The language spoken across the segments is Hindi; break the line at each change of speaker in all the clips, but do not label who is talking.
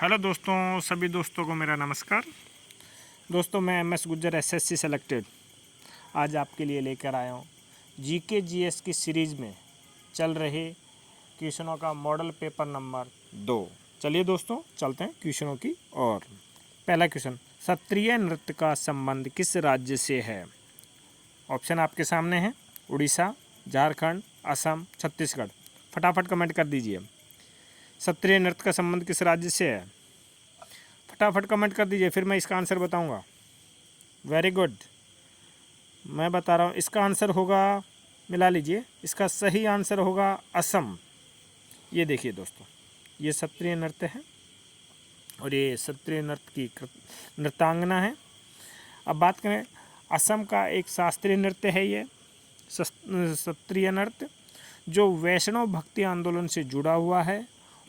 हेलो दोस्तों, सभी दोस्तों को मेरा नमस्कार। दोस्तों, मैं MS गुज्जर SSC सेलेक्टेड आज आपके लिए लेकर आया हूँ GK GS की सीरीज़ में चल रहे क्वेश्चनों का मॉडल पेपर नंबर 2। चलिए दोस्तों, चलते हैं क्वेश्चनों की ओर। पहला क्वेश्चन, सत्रिय नृत्य का संबंध किस राज्य से है? ऑप्शन आपके सामने हैं, उड़ीसा, झारखंड, असम, छत्तीसगढ़। फटाफट कमेंट कर दीजिए, सत्रिय नृत्य का संबंध किस राज्य से है? फटाफट कमेंट कर दीजिए, फिर मैं इसका आंसर बताऊंगा। वेरी गुड, मैं बता रहा हूँ इसका आंसर होगा, मिला लीजिए, इसका सही आंसर होगा असम। ये देखिए दोस्तों, ये सत्रिय नृत्य है और ये सत्रिय नृत्य की नृत्यांगना है। अब बात करें, असम का एक शास्त्रीय नृत्य है ये सत्रिय नृत्य, जो वैष्णव भक्ति आंदोलन से जुड़ा हुआ है।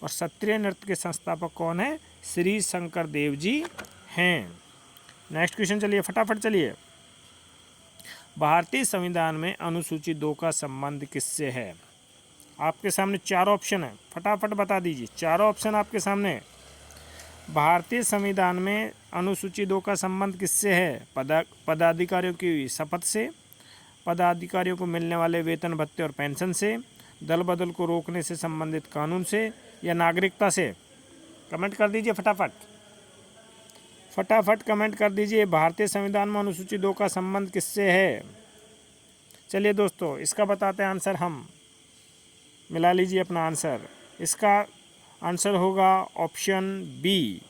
और सत्रिय नृत्य के संस्थापक कौन है? श्री शंकर देव जी हैं। नेक्स्ट क्वेश्चन, चलिए फटाफट चलिए। भारतीय संविधान में अनुसूची 2 का संबंध किससे है? आपके सामने 4 ऑप्शन है, फटाफट बता दीजिए। 4 ऑप्शन आपके सामने। भारतीय संविधान में अनुसूची 2 का संबंध किससे है? पदाधिकारियों की शपथ से, पदाधिकारियों को मिलने वाले वेतन भत्ते और पेंशन से, दल बदल को रोकने से संबंधित कानून से, या नागरिकता से? कमेंट कर दीजिए फटाफट, फटाफट कमेंट कर दीजिए। भारतीय संविधान में अनुसूची 2 का संबंध किससे है? चलिए दोस्तों, इसका बताते हैं आंसर हम। मिला लीजिए अपना आंसर। इसका आंसर होगा ऑप्शन बी,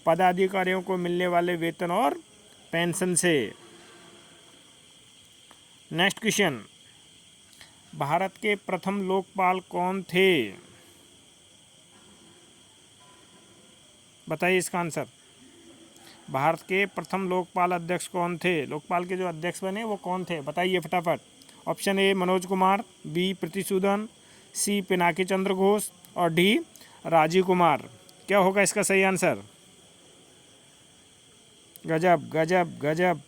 पदाधिकारियों को मिलने वाले वेतन और पेंशन से। नेक्स्ट क्वेश्चन, भारत के प्रथम लोकपाल कौन थे? बताइए इसका आंसर। भारत के प्रथम लोकपाल अध्यक्ष कौन थे? लोकपाल के जो अध्यक्ष बने वो कौन थे? बताइए फटाफट। Option A Manoj Kumar, B Preeti Sudan, C Pinaki Chandra Ghosh और डी राजीव कुमार। क्या होगा इसका सही आंसर? गजब गजब गजब,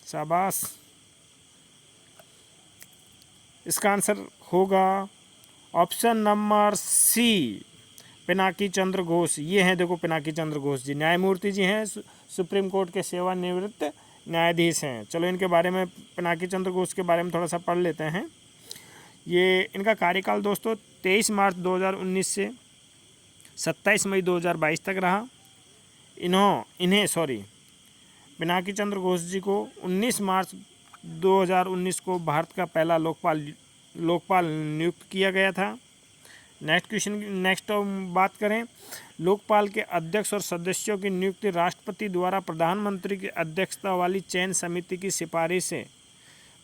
शाबाश। इसका आंसर होगा ऑप्शन नंबर सी, पिनाकी चंद्र घोष। ये हैं, देखो पिनाकी चंद्र घोष जी न्यायमूर्ति जी हैं, सुप्रीम कोर्ट के सेवानिवृत्त न्यायाधीश हैं। चलो इनके बारे में, पिनाकी चंद्र घोष के बारे में थोड़ा सा पढ़ लेते हैं। ये इनका कार्यकाल दोस्तों 23 मार्च 2019 से 27 मई 2022 तक रहा। पिनाकी चंद्र घोष जी को 19 मार्च 2019 को भारत का पहला लोकपाल नियुक्त किया गया था। नेक्स्ट बात करें, लोकपाल के अध्यक्ष और सदस्यों की नियुक्ति राष्ट्रपति द्वारा प्रधानमंत्री की अध्यक्षता वाली चयन समिति की सिफारिशें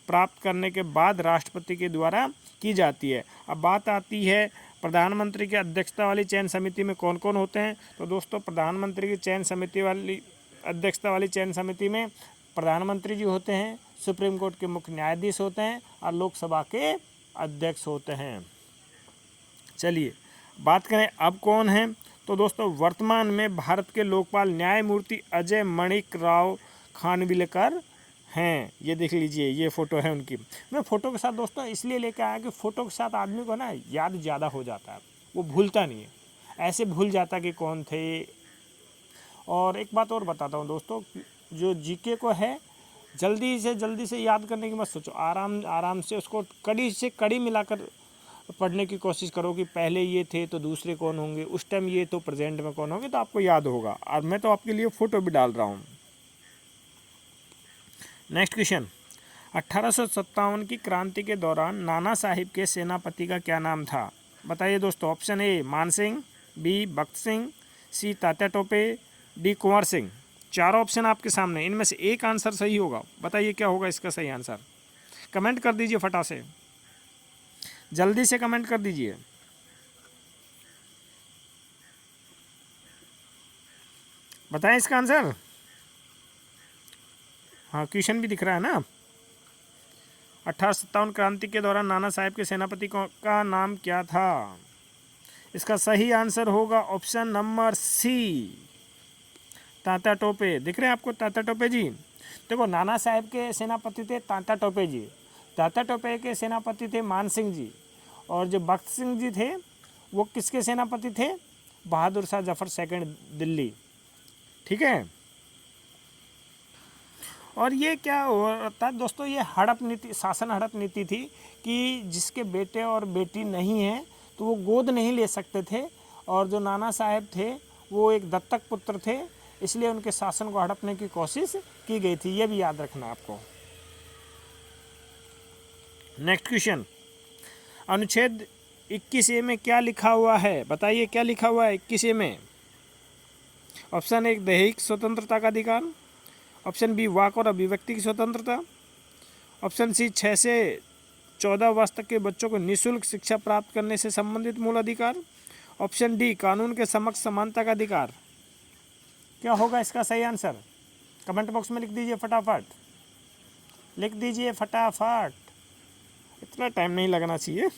प्राप्त करने के बाद राष्ट्रपति के द्वारा की जाती है। अब बात आती है प्रधानमंत्री की अध्यक्षता वाली चयन समिति में कौन कौन होते हैं। तो दोस्तों, प्रधानमंत्री की चयन समिति वाली अध्यक्षता वाली चयन समिति में प्रधानमंत्री जी होते हैं, सुप्रीम कोर्ट के मुख्य न्यायाधीश होते हैं और लोकसभा के अध्यक्ष होते हैं। चलिए बात करें अब कौन है। तो दोस्तों, वर्तमान में भारत के लोकपाल न्यायमूर्ति अजय मणिक राव खानविलकर हैं। ये देख लीजिए, ये फ़ोटो है उनकी। मैं फ़ोटो के साथ दोस्तों इसलिए लेकर आया कि फ़ोटो के साथ आदमी को ना याद ज़्यादा हो जाता है, वो भूलता नहीं है, ऐसे भूल जाता कि कौन थे। और एक बात और बताता हूँ दोस्तों, जो GK को है जल्दी से याद करने की मत सोचो, आराम से उसको कड़ी से कड़ी मिलाकर पढ़ने की कोशिश करो कि पहले ये थे तो दूसरे कौन होंगे, उस टाइम ये तो प्रेजेंट में कौन होंगे, तो आपको याद होगा। और मैं तो आपके लिए फ़ोटो भी डाल रहा हूँ। नेक्स्ट क्वेश्चन, 1857 की क्रांति के दौरान नाना साहिब के सेनापति का क्या नाम था? बताइए दोस्तों। ऑप्शन ए मान सिंह, बी भक्त सिंह, सी तात्या टोपे, डी कुंवर सिंह। 4 ऑप्शन आपके सामने, इनमें से एक आंसर सही होगा। बताइए क्या होगा इसका सही आंसर? कमेंट कर दीजिए फटा से, जल्दी से कमेंट कर दीजिए। बताएं इसका आंसर। हाँ, क्वेश्चन भी दिख रहा है ना। 1857 क्रांति के दौरान नाना साहब के सेनापति का नाम क्या था? इसका सही आंसर होगा option number C, Tatya Tope. दिख रहे हैं आपको तात्या टोपे जी? देखो, नाना साहब के सेनापति थे तात्या टोपे जी, तात्या टोपे के सेनापति थे मान सिंह जी, और जो भक्त सिंह जी थे वो किसके सेनापति थे? बहादुर शाह जफर सेकंड, दिल्ली। ठीक है। और ये क्या होता है दोस्तों, ये हड़प नीति, शासन हड़प नीति थी कि जिसके बेटे और बेटी नहीं हैं तो वो गोद नहीं ले सकते थे, और जो नाना साहेब थे वो एक दत्तक पुत्र थे, इसलिए उनके शासन को हड़पने की कोशिश की गई थी। ये भी याद रखना आपको। नेक्स्ट क्वेश्चन, अनुच्छेद 21A में क्या लिखा हुआ है? बताइए क्या लिखा हुआ है 21A में। ऑप्शन 1 दैहिक स्वतंत्रता का अधिकार, ऑप्शन बी वाक और अभिव्यक्ति की स्वतंत्रता, ऑप्शन सी 6 से 14 वर्ष तक के बच्चों को निःशुल्क शिक्षा प्राप्त करने से संबंधित मूल अधिकार, ऑप्शन डी कानून के समक्ष समानता का अधिकार। क्या होगा इसका सही आंसर? कमेंट बॉक्स में लिख दीजिए फटाफट, लिख दीजिए फटाफट, इतना टाइम नहीं लगना चाहिए।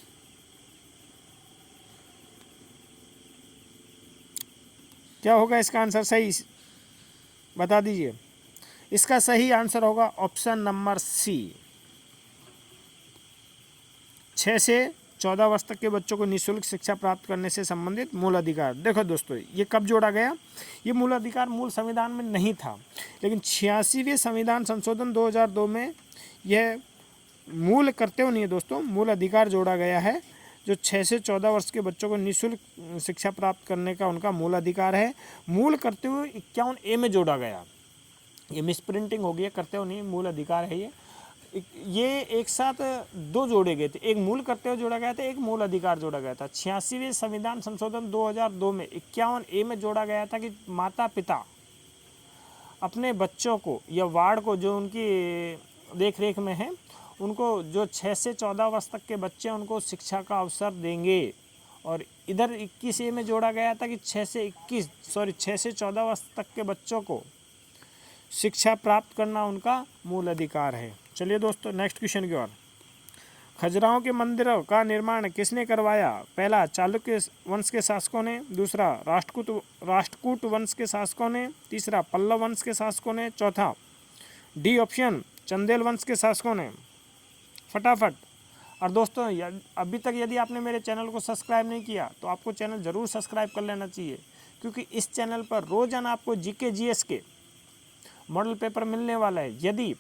क्या होगा इसका आंसर सही, बता दीजिए। इसका सही आंसर होगा ऑप्शन नंबर सी, 6 से 14 वर्ष तक के बच्चों को निःशुल्क शिक्षा प्राप्त करने से संबंधित मूल अधिकार। देखो दोस्तों, ये कब जोड़ा गया? ये मूल अधिकार मूल संविधान में नहीं था, लेकिन 86वें संविधान संशोधन 2002 में यह मूल कर्तव्य नहीं है दोस्तों, मूल अधिकार जोड़ा गया है, जो 6 से 14 वर्ष के बच्चों को निःशुल्क शिक्षा प्राप्त करने का उनका मूल अधिकार है। मूल कर्तव्य 51A में जोड़ा गया। ये मिसप्रिंटिंग हो गई है, कर्तव्य नहीं मूल अधिकार है। ये एक साथ दो जोड़े गए थे, एक मूल कर्तव्य जोड़ा गया था, एक मूल अधिकार जोड़ा गया था। 86वें संविधान संशोधन 2002 में 51A में जोड़ा गया था कि माता पिता अपने बच्चों को या वार्ड को जो उनकी देख रेख में है, उनको जो 6 से 14 वर्ष तक के बच्चे उनको शिक्षा का अवसर देंगे। और इधर 21A में जोड़ा गया था कि 6 से 14 वर्ष तक के बच्चों को शिक्षा प्राप्त करना उनका मूल अधिकार है। चलिए दोस्तों नेक्स्ट क्वेश्चन की ओर। खजुराहो के मंदिरों का निर्माण किसने करवाया? पहला चालुक्य वंश के शासकों ने, दूसरा राष्ट्रकूट वंश के शासकों ने, तीसरा पल्लव वंश के शासकों ने, चौथा डी ऑप्शन चंदेल वंश के शासकों ने। फटाफट। और दोस्तों अभी तक यदि आपने मेरे चैनल को सब्सक्राइब नहीं किया तो आपको चैनल ज़रूर सब्सक्राइब कर लेना चाहिए, क्योंकि इस चैनल पर रोज़ाना आपको जीके जीएस के मॉडल पेपर मिलने वाला है। यदि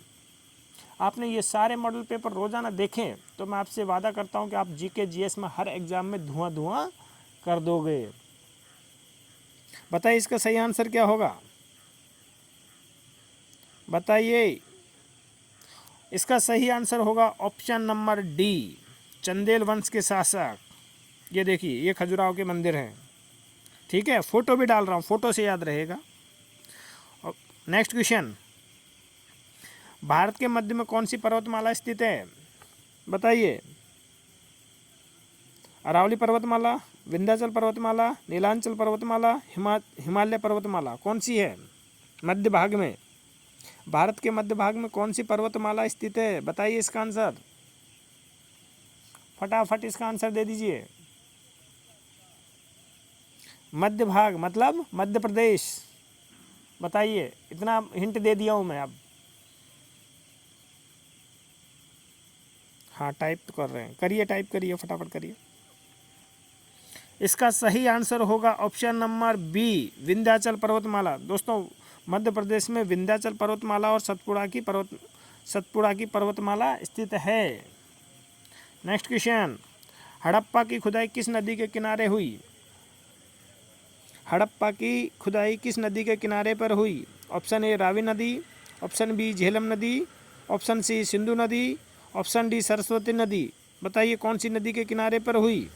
आपने ये सारे मॉडल पेपर रोज़ाना देखें तो मैं आपसे वादा करता हूं कि आप जीके जीएस में हर एग्ज़ाम में धुआं कर दोगे। बताइए इसका सही आंसर क्या होगा, बताइए। इसका सही आंसर होगा ऑप्शन नंबर डी, चंदेल वंश के शासक। ये देखिए, ये खजुराहो के मंदिर हैं। ठीक है, फोटो भी डाल रहा हूँ, फोटो से याद रहेगा। नेक्स्ट क्वेश्चन, भारत के मध्य में कौन सी पर्वतमाला स्थित है? बताइए। अरावली पर्वतमाला, विंध्याचल पर्वतमाला, नीलांचल पर्वतमाला, हिमालय पर्वतमाला, कौन सी है मध्य भाग में? भारत के मध्य भाग में कौन सी पर्वतमाला स्थित है? बताइए इसका आंसर, फटाफट इसका आंसर दे दीजिए। मध्य भाग मतलब मध्य प्रदेश। बताइए, इतना हिंट दे दिया हूं मैं अब। हाँ टाइप तो कर रहे हैं, करिए, टाइप करिए, फटाफट करिए। इसका सही आंसर होगा ऑप्शन नंबर बी, विंध्याचल पर्वतमाला। दोस्तों मध्य प्रदेश में विंध्याचल पर्वतमाला और सतपुड़ा की पर्वतमाला स्थित है। नेक्स्ट क्वेश्चन, हड़प्पा की खुदाई किस नदी के किनारे हुई? हड़प्पा की खुदाई किस नदी के किनारे पर हुई? ऑप्शन ए रावी नदी, ऑप्शन बी झेलम नदी, ऑप्शन सी सिंधु नदी, ऑप्शन डी सरस्वती नदी। बताइए कौन सी नदी के किनारे पर हुई?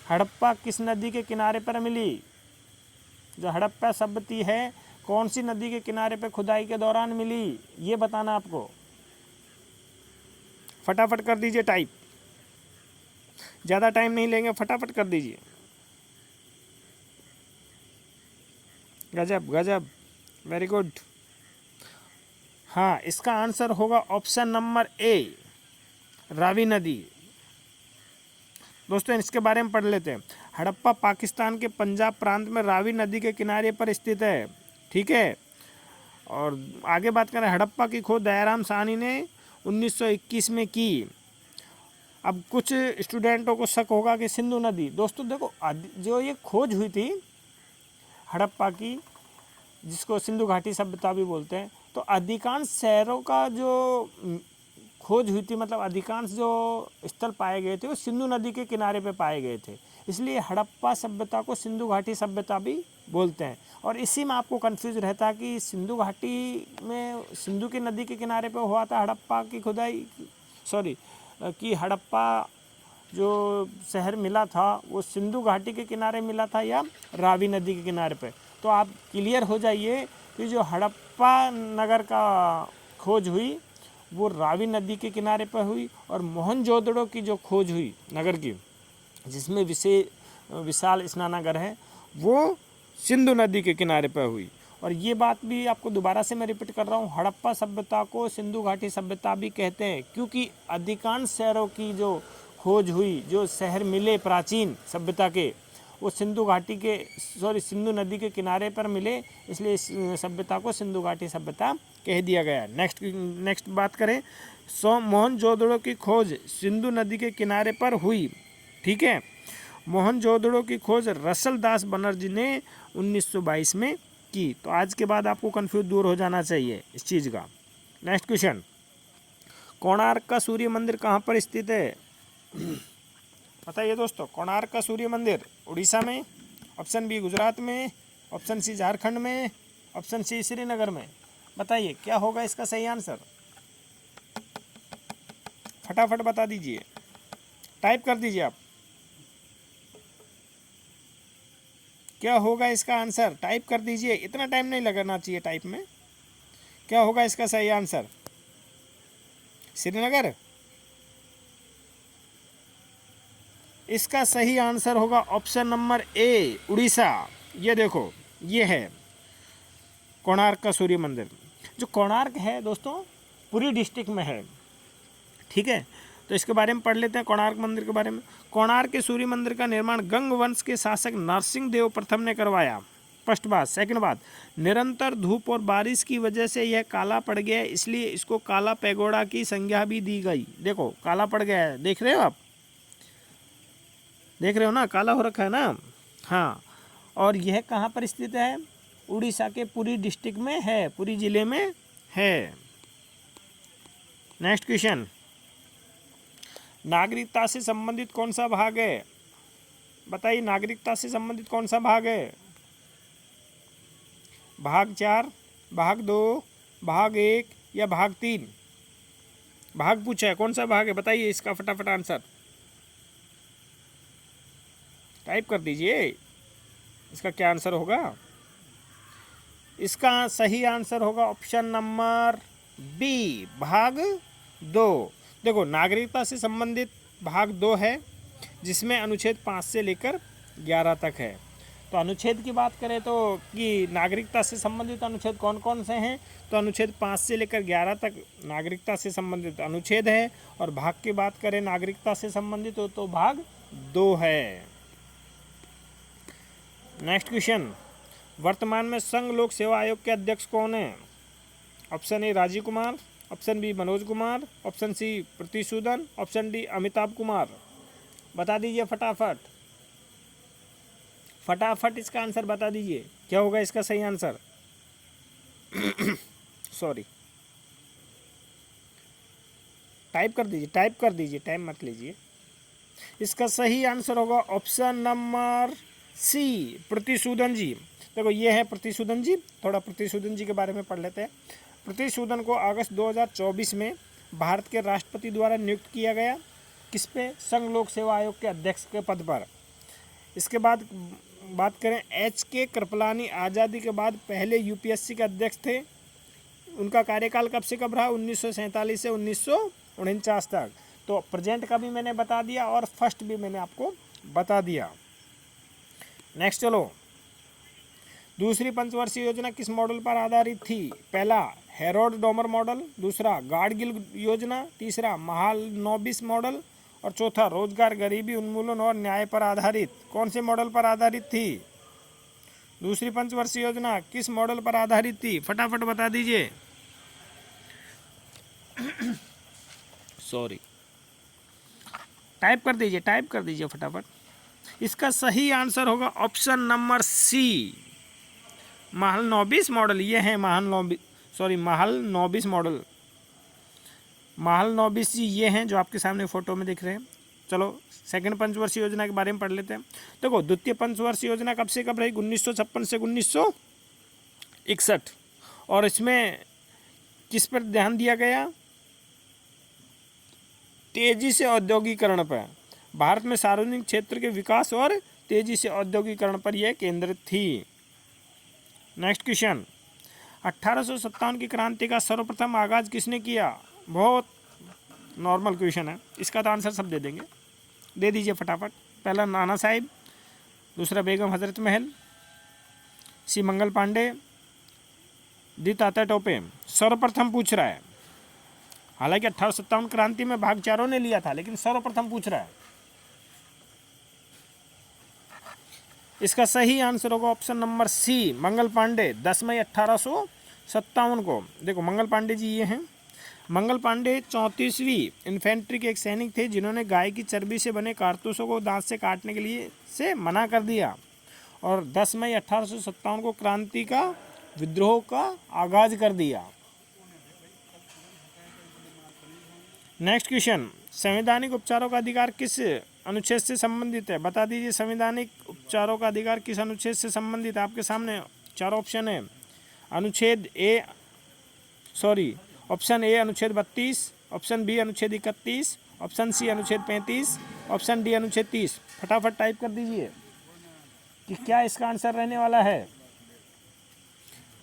हड़प्पा किस नदी के किनारे पर मिली? जो हड़प्पा सभ्यता है कौन सी नदी के किनारे पर खुदाई के दौरान मिली, ये बताना आपको। फटाफट कर दीजिए टाइप, ज़्यादा टाइम नहीं लेंगे, फटाफट कर दीजिए। गजब गजब, वेरी गुड। हाँ, इसका आंसर होगा ऑप्शन नंबर ए, रावी नदी। दोस्तों इसके बारे में पढ़ लेते हैं। हड़प्पा पाकिस्तान के पंजाब प्रांत में रावी नदी के किनारे पर स्थित है। ठीक है, और आगे बात करें, हड़प्पा की खोज दयाराम साहनी ने 1921 में की। अब कुछ स्टूडेंटों को शक होगा कि सिंधु नदी, दोस्तों देखो जो ये खोज हुई थी हड़प्पा की, जिसको सिंधु घाटी सभ्यता भी बोलते हैं, तो अधिकांश शहरों का जो खोज हुई थी, मतलब अधिकांश जो स्थल पाए गए थे वो सिंधु नदी के किनारे पे पाए गए थे, इसलिए हड़प्पा सभ्यता को सिंधु घाटी सभ्यता भी बोलते हैं। और इसी में आपको कंफ्यूज रहता है कि सिंधु घाटी में सिंधु की नदी के किनारे पे हुआ था हड़प्पा की खुदाई, सॉरी कि हड़प्पा जो शहर मिला था वो सिंधु घाटी के किनारे मिला था या रावी नदी के किनारे पे। तो आप क्लियर हो जाइए कि जो हड़प्पा नगर का खोज हुई वो रावी नदी के किनारे पर हुई, और मोहनजोदड़ो की जो खोज हुई नगर की, जिसमें विशाल स्नानागार है, वो सिंधु नदी के किनारे पर हुई। और ये बात भी आपको दोबारा से मैं रिपीट कर रहा हूँ, हड़प्पा सभ्यता को सिंधु घाटी सभ्यता भी कहते हैं, क्योंकि अधिकांश शहरों की जो खोज हुई, जो शहर मिले प्राचीन सभ्यता के, वो सिंधु नदी के किनारे पर मिले, इसलिए इस सभ्यता को सिंधु घाटी सभ्यता कह दिया गया। नेक्स्ट बात करें, मोहनजोदड़ो की खोज सिंधु नदी के किनारे पर हुई, ठीक है। मोहनजोदड़ो की खोज रसल दास बनर्जी ने 1922 में की। तो आज के बाद आपको कंफ्यूज दूर हो जाना चाहिए इस चीज़ का। नेक्स्ट क्वेश्चन, कोणार्क का सूर्य मंदिर कहाँ पर स्थित है? बताइए दोस्तों, कोणार्क का सूर्य मंदिर उड़ीसा में, ऑप्शन बी गुजरात में, ऑप्शन सी झारखंड में, ऑप्शन सी श्रीनगर में। बताइए क्या होगा इसका सही आंसर, फटाफट बता दीजिए, टाइप कर दीजिए आप। क्या होगा इसका आंसर, टाइप कर दीजिए, इतना टाइम नहीं लगाना चाहिए टाइप में। क्या होगा इसका सही आंसर? श्रीनगर। इसका सही आंसर होगा ऑप्शन नंबर ए, उड़ीसा। ये देखो, ये है कोणार्क का सूर्य मंदिर। जो कोणार्क है दोस्तों पुरी डिस्ट्रिक्ट में है, ठीक है। तो इसके बारे में पढ़ लेते हैं, कोणार्क मंदिर के बारे में। कोणार्क के सूर्य मंदिर का निर्माण गंग वंश के शासक नरसिंह देव प्रथम ने करवाया। फर्स्ट बात। सेकंड बात, निरंतर धूप और बारिश की वजह से यह काला पड़ गया, इसलिए इसको काला पैगोडा की संज्ञा भी दी गई। देखो काला पड़ गया है, देख रहे हो आप, देख रहे हो ना, काला हो रखा है ना। हाँ, और यह कहाँ पर स्थित है? उड़ीसा के पुरी डिस्ट्रिक्ट में है, पुरी जिले में है। नेक्स्ट क्वेश्चन, नागरिकता से संबंधित कौन सा भाग है? बताइए, नागरिकता से संबंधित कौन सा भाग है? भाग 4, भाग 2, भाग 1 या भाग 3? भाग पूछा है, कौन सा भाग है? बताइए इसका फटाफट आंसर टाइप कर दीजिए। इसका क्या आंसर होगा? इसका सही आंसर होगा ऑप्शन नंबर बी, भाग 2। देखो, नागरिकता से संबंधित भाग 2 है, जिसमें अनुच्छेद 5 से लेकर 11 तक है। तो अनुच्छेद की बात करें तो कि नागरिकता से संबंधित अनुच्छेद कौन कौन से हैं, तो अनुच्छेद 5 से लेकर 11 तक नागरिकता से संबंधित अनुच्छेद है। और भाग की बात करें नागरिकता से संबंधित हो तो भाग 2 है। नेक्स्ट क्वेश्चन, वर्तमान में संघ लोक सेवा आयोग के अध्यक्ष कौन है? Option A Rajiv Kumar, option B Manoj Kumar, option C Preeti Sudan, option D Amitabh Kumar. बता दीजिए फटाफट, फटाफट इसका आंसर बता दीजिए, क्या होगा इसका सही आंसर? सॉरी, टाइप कर दीजिए, टाइप कर दीजिए, टाइम मत लीजिए। इसका सही आंसर होगा ऑप्शन नंबर सी, प्रतिसूदन जी। देखो ये है प्रतिसूदन जी, थोड़ा प्रतिसूदन जी के बारे में पढ़ लेते हैं। प्रतिसूदन को अगस्त 2024 में भारत के राष्ट्रपति द्वारा नियुक्त किया गया। किस पे? संघ लोक सेवा आयोग के अध्यक्ष के पद पर। इसके बाद बात करें HK कृपलानी, आज़ादी के बाद पहले UPSC के अध्यक्ष थे। उनका कार्यकाल कब से कब रहा? 1947 से 1949 तक। तो प्रेजेंट का भी मैंने बता दिया और फर्स्ट भी मैंने आपको बता दिया। नेक्स्ट चलो, दूसरी पंचवर्षीय योजना किस मॉडल पर आधारित थी? पहला हेरोड डोमर मॉडल, दूसरा गाडगिल योजना, तीसरा महालनोबिस मॉडल और चौथा रोजगार, गरीबी उन्मूलन और न्याय पर आधारित। कौन से मॉडल पर आधारित थी? दूसरी पंचवर्षीय योजना किस मॉडल पर आधारित थी? फटाफट बता दीजिए। सॉरी, टाइप कर दीजिए फटाफट। इसका सही आंसर होगा ऑप्शन नंबर सी, महल 29 मॉडल। ये है महल 29 मॉडल। महल 29 जी ये हैं जो आपके सामने फ़ोटो में दिख रहे हैं। चलो सेकंड पंचवर्षीय योजना के बारे में पढ़ लेते हैं। देखो द्वितीय पंचवर्षीय योजना कब से कब रही? 1956 से 1961। और इसमें किस पर ध्यान दिया गया? तेजी से औद्योगिकरण पर। भारत में सार्वजनिक क्षेत्र के विकास और तेजी से औद्योगिकरण पर यह केंद्रित थी। नेक्स्ट क्वेश्चन, 1857 की क्रांति का सर्वप्रथम आगाज किसने किया? बहुत नॉर्मल क्वेश्चन है, इसका तो आंसर सब दे देंगे, दे दीजिए फटाफट। पहला नाना साहिब, दूसरा बेगम हजरत महल, सी मंगल पांडे, डी तात्या टोपे। सर्वप्रथम पूछ रहा है। हालांकि 1857 क्रांति में भाग चारों ने लिया था, लेकिन सर्वप्रथम पूछ रहा है। इसका सही आंसर होगा ऑप्शन नंबर सी, मंगल पांडे, 10 मई 1857 को। देखो मंगल पांडे जी ये हैं। मंगल पांडे 34वीं इन्फेंट्री के एक सैनिक थे जिन्होंने गाय की चर्बी से बने कारतूसों को दांत से काटने के लिए से मना कर दिया और 10 मई 1857 को क्रांति का विद्रोह का आगाज कर दिया। नेक्स्ट क्वेश्चन, संवैधानिक उपचारों का अधिकार किस अनुच्छेद से संबंधित है? बता दीजिए संवैधानिक उपचारों का अधिकार किस अनुच्छेद से संबंधित है? आपके सामने चार ऑप्शन है। ऑप्शन ए अनुच्छेद 32, ऑप्शन बी अनुच्छेद 31, ऑप्शन सी अनुच्छेद 35, ऑप्शन डी अनुच्छेद 30। फटाफट टाइप कर दीजिए कि क्या इसका आंसर रहने वाला है।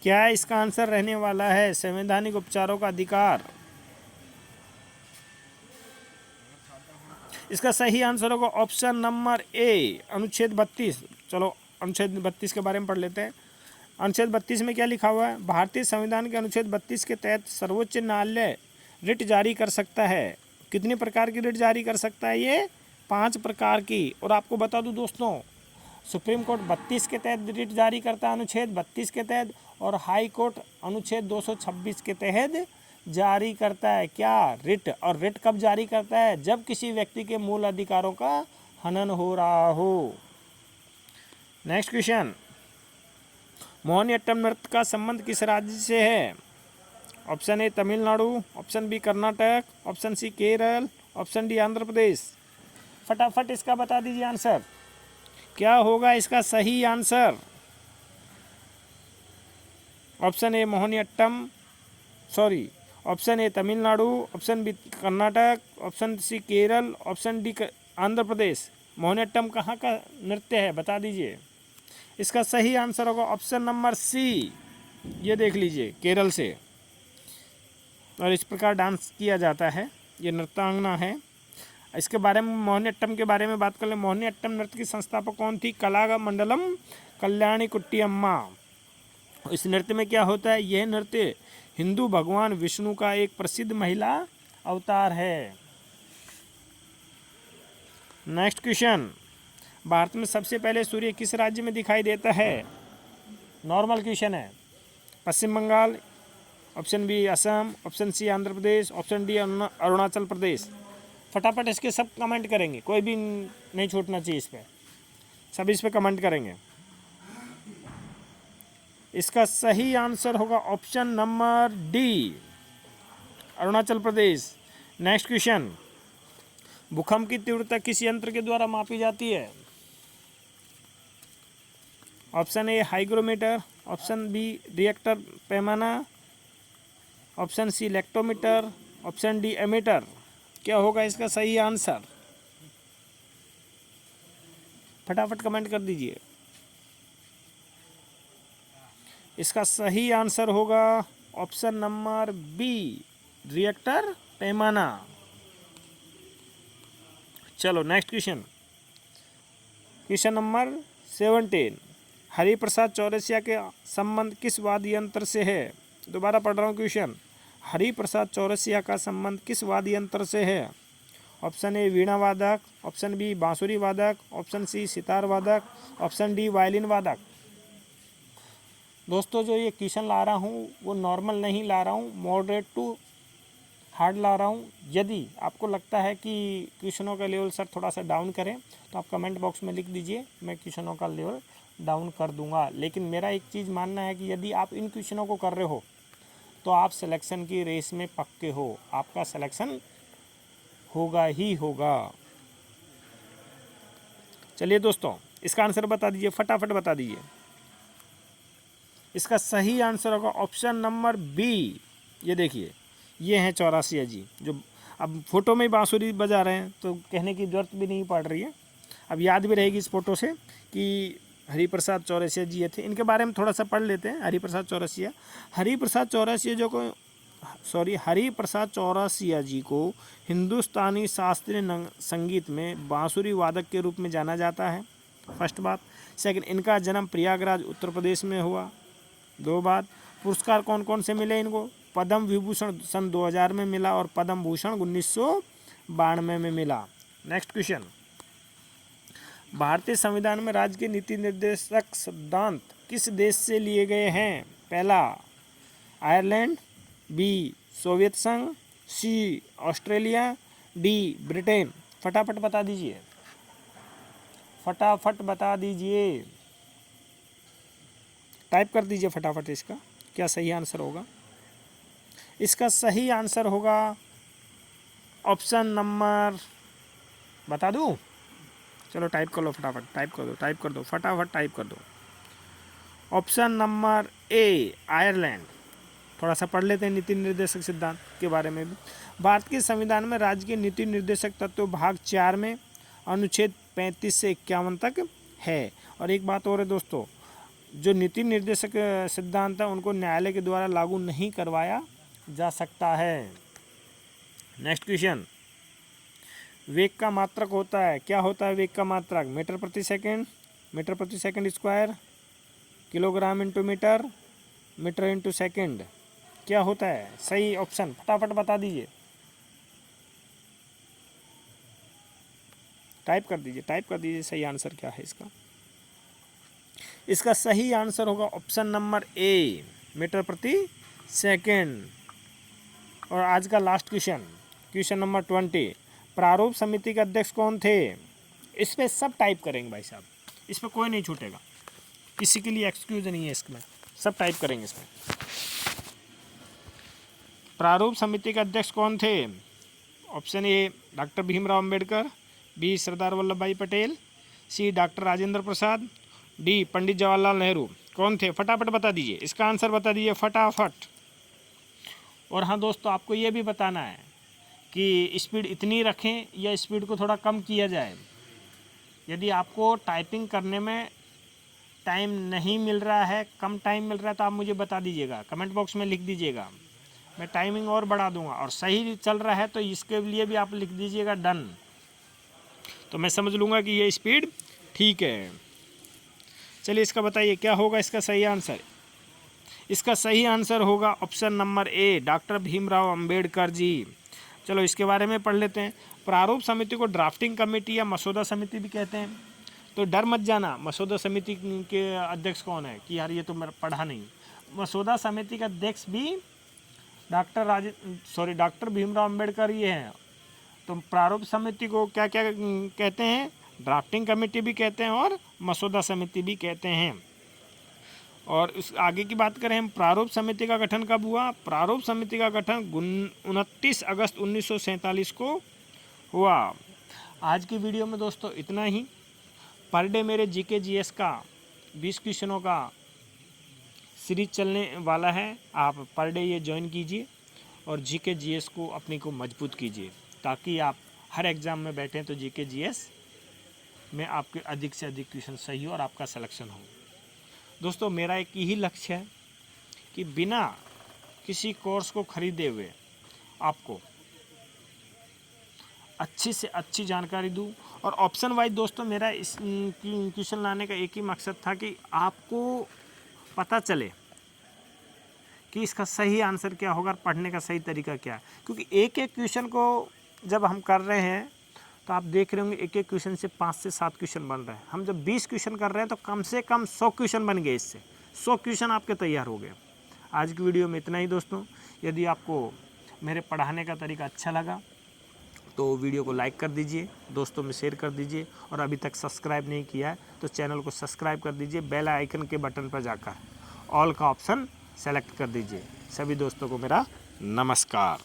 क्या इसका आंसर रहने वाला है संवैधानिक उपचारों का अधिकार? इसका सही आंसर होगा ऑप्शन नंबर ए, अनुच्छेद 32। चलो अनुच्छेद 32 के बारे में पढ़ लेते हैं। अनुच्छेद 32 में क्या लिखा हुआ है? भारतीय संविधान के अनुच्छेद 32 के तहत सर्वोच्च न्यायालय रिट जारी कर सकता है। कितने प्रकार की रिट जारी कर सकता है? ये 5 प्रकार की। और आपको बता दूं दोस्तों, सुप्रीम कोर्ट 32 के तहत रिट जारी करता है, अनुच्छेद 32 के तहत, और हाई कोर्ट अनुच्छेद 226 के तहत जारी करता है। क्या? रिट। और रिट कब जारी करता है? जब किसी व्यक्ति के मूल अधिकारों का हनन हो रहा हो। नेक्स्ट क्वेश्चन, मोहिनीअट्टम नृत्य का संबंध किस राज्य से है? Option A Tamil Nadu, option B Karnataka, option C Kerala, option D Andhra Pradesh. फटाफट इसका बता दीजिए आंसर। क्या होगा इसका सही answer? Option A Mohiniyattam, option A Tamil Nadu, option B Karnataka, option C Kerala, option D Andhra Pradesh. Mohiniyattam कहाँ का नृत्य है बता दीजिए। इसका सही आंसर होगा ऑप्शन नंबर सी, ये देख लीजिए, केरल से। और इस प्रकार डांस किया जाता है, ये नृत्यांगना है। इसके बारे में मोहिनीअट्टम के बारे में बात कर लें। मोहिनीअट्टम नृत्य की संस्थापक कौन थी? कलामंडलम कल्याणी कुट्टी अम्मा। इस नृत्य में क्या होता है? यह नृत्य हिंदू भगवान विष्णु का एक प्रसिद्ध महिला अवतार है। नेक्स्ट क्वेश्चन, भारत में सबसे पहले सूर्य किस राज्य में दिखाई देता है? नॉर्मल क्वेश्चन है। Paschim Bangal, option B Assam, option C Andhra Pradesh, option D Arunachal Pradesh. फटाफट इसके सब कमेंट करेंगे, कोई भी नहीं छूटना चाहिए इस पर, सब इस पर कमेंट करेंगे। इसका सही आंसर होगा ऑप्शन नंबर डी, अरुणाचल प्रदेश। नेक्स्ट क्वेश्चन, भूकंप की तीव्रता किस यंत्र के द्वारा मापी जाती है? Option A hygrometer, option B Richter पैमाना, option C lactometer, option D ammeter. क्या होगा इसका सही आंसर? फटाफट कमेंट कर दीजिए। इसका सही आंसर होगा ऑप्शन नंबर बी, रिएक्टर पैमाना। चलो next question, question number 17, Hariprasad Chaurasia के संबंध किस वाद्य यंत्र से है? दोबारा पढ़ रहा हूँ क्वेश्चन, हरिप्रसाद चौरसिया का संबंध किस वाद्य यंत्र से है? ऑप्शन ए वीणा वादक, ऑप्शन बी बांसुरी वादक, ऑप्शन सी सितार वादक, ऑप्शन डी वायलिन वादक। दोस्तों जो ये क्वेश्चन ला रहा हूँ वो नॉर्मल नहीं ला रहा हूँ, मॉडरेट टू हार्ड ला रहा हूँ। यदि आपको लगता है कि क्वेश्चनों का लेवल सर थोड़ा सा डाउन करें तो आप कमेंट बॉक्स में लिख दीजिए, मैं क्वेश्चनों का लेवल डाउन कर दूंगा। लेकिन मेरा एक चीज़ मानना है कि यदि आप इन क्वेश्चनों को कर रहे हो तो आप सिलेक्शन की रेस में पक्के हो, आपका सिलेक्शन होगा ही होगा। चलिए दोस्तों, इसका आंसर बता दीजिए, फटाफट बता दीजिए। इसका सही आंसर होगा ऑप्शन नंबर बी। ये देखिए, ये हैं चौरासिया जी, जो अब फोटो में ही बांसुरी बजा रहे हैं तो कहने की जरूरत भी नहीं पड़ रही है। अब याद भी रहेगी इस फोटो से कि हरिप्रसाद चौरसिया जी ये थे। इनके बारे में थोड़ा सा पढ़ लेते हैं। हरिप्रसाद चौरसिया जी को हिंदुस्तानी शास्त्रीय संगीत में बांसुरी वादक के रूप में जाना जाता है, फर्स्ट बात। सेकंड, इनका जन्म प्रयागराज उत्तर प्रदेश में हुआ। दो बात, पुरस्कार कौन कौन से मिले इनको? पद्म विभूषण सन 2000 में मिला और पद्म भूषण 1992 में मिला। नेक्स्ट क्वेश्चन, भारतीय संविधान में राज्य के नीति निर्देशक सिद्धांत किस देश से लिए गए हैं? पहला आयरलैंड, बी सोवियत संघ, सी ऑस्ट्रेलिया, डी ब्रिटेन। फटाफट बता दीजिए, फटाफट बता दीजिए, टाइप कर दीजिए फटाफट। इसका क्या सही आंसर होगा? इसका सही आंसर होगा ऑप्शन नंबर, बता दूं? चलो टाइप कर लो फटाफट, टाइप कर दो फटाफट, टाइप कर दो। ऑप्शन नंबर ए आयरलैंड। थोड़ा सा पढ़ लेते हैं नीति निर्देशक सिद्धांत के बारे में भी। भारत के संविधान में राज्य के नीति निर्देशक तत्व भाग 4 में अनुच्छेद 35 से 51 तक है। और एक बात और है दोस्तों, जो नीति निर्देशक सिद्धांत है उनको न्यायालय के द्वारा लागू नहीं करवाया जा सकता है। नेक्स्ट क्वेश्चन, वेग का मात्रक होता है, क्या होता है वेग का मात्रक? मीटर प्रति second square, kilogram into metre, metre into second. क्या होता है सही ऑप्शन? फटाफट बता दीजिए, टाइप कर दीजिए सही आंसर क्या है इसका। इसका सही आंसर होगा ऑप्शन नंबर ए, मीटर प्रति सेकंड। और आज का लास्ट क्वेश्चन, क्वेश्चन नंबर 20, प्रारूप समिति के अध्यक्ष कौन थे? इस पे सब टाइप करेंगे भाई साहब, इस पे कोई नहीं छूटेगा, किसी के लिए एक्सक्यूज नहीं है, इसमें सब टाइप करेंगे। इसमें प्रारूप समिति के अध्यक्ष कौन थे? Option A doctor Bhimrao Ambedkar, B Sardar Vallabh Bhai Patel, C doctor Rajendra Prasad, D Pandit Jawaharlal Nehru. कौन थे? फटाफट बता दीजिए, इसका आंसर बता दीजिए फटाफट। और हाँ दोस्तों, आपको ये भी बताना है कि स्पीड इतनी रखें या स्पीड को थोड़ा कम किया जाए। यदि आपको टाइपिंग करने में टाइम नहीं मिल रहा है, कम टाइम मिल रहा है, तो आप मुझे बता दीजिएगा, कमेंट बॉक्स में लिख दीजिएगा, मैं टाइमिंग और बढ़ा दूंगा। और सही चल रहा है तो इसके लिए भी आप लिख दीजिएगा डन, तो मैं समझ लूँगा कि ये स्पीड ठीक है। चलिए इसका बताइए क्या होगा इसका सही आंसर? इसका सही आंसर होगा option number A, doctor Bhimrao Ambedkar ji. चलो इसके बारे में पढ़ लेते हैं। प्रारूप समिति को ड्राफ्टिंग कमेटी या मसौदा समिति भी कहते हैं। तो डर मत जाना, मसौदा समिति के अध्यक्ष कौन है कि यार ये तो मैं पढ़ा नहीं। मसौदा समिति का अध्यक्ष भी डॉक्टर भीमराव अंबेडकर ये हैं। तो प्रारूप समिति को क्या क्या कहते हैं? ड्राफ्टिंग कमेटी भी कहते हैं और मसौदा समिति भी कहते हैं। और उस आगे की बात करें हम, प्रारूप समिति का गठन कब हुआ? प्रारूप समिति का गठन 29 अगस्त 1947 को हुआ। आज की वीडियो में दोस्तों इतना ही। पर डे मेरे जीके जीएस का 20 क्वेश्चनों का सीरीज चलने वाला है। आप पर डे ये ज्वाइन कीजिए और जीके जीएस को अपनी को मजबूत कीजिए, ताकि आप हर एग्ज़ाम में बैठें तो जीके जीएस में आपके अधिक से अधिक क्वेश्चन सही हो और आपका सिलेक्शन हो। दोस्तों मेरा एक यही लक्ष्य है कि बिना किसी कोर्स को खरीदे हुए आपको अच्छी से अच्छी जानकारी दूं। और ऑप्शन वाइज दोस्तों मेरा इस क्वेश्चन लाने का एक ही मकसद था कि आपको पता चले कि इसका सही आंसर क्या होगा और पढ़ने का सही तरीका क्या है। क्योंकि एक एक क्वेश्चन को जब हम कर रहे हैं तो आप देख रहे होंगे एक एक क्वेश्चन से 5 से 7 क्वेश्चन बन रहे हैं। हम जब 20 क्वेश्चन कर रहे हैं तो कम से कम 100 क्वेश्चन बन गए, इससे 100 क्वेश्चन आपके तैयार हो गए। आज की वीडियो में इतना ही दोस्तों। यदि आपको मेरे पढ़ाने का तरीका अच्छा लगा तो वीडियो को लाइक कर दीजिए, दोस्तों में शेयर कर दीजिए, और अभी तक सब्सक्राइब नहीं किया है तो चैनल को सब्सक्राइब कर दीजिए। बेल आइकन के बटन पर जाकर ऑल का ऑप्शन सेलेक्ट कर दीजिए। सभी दोस्तों को मेरा नमस्कार।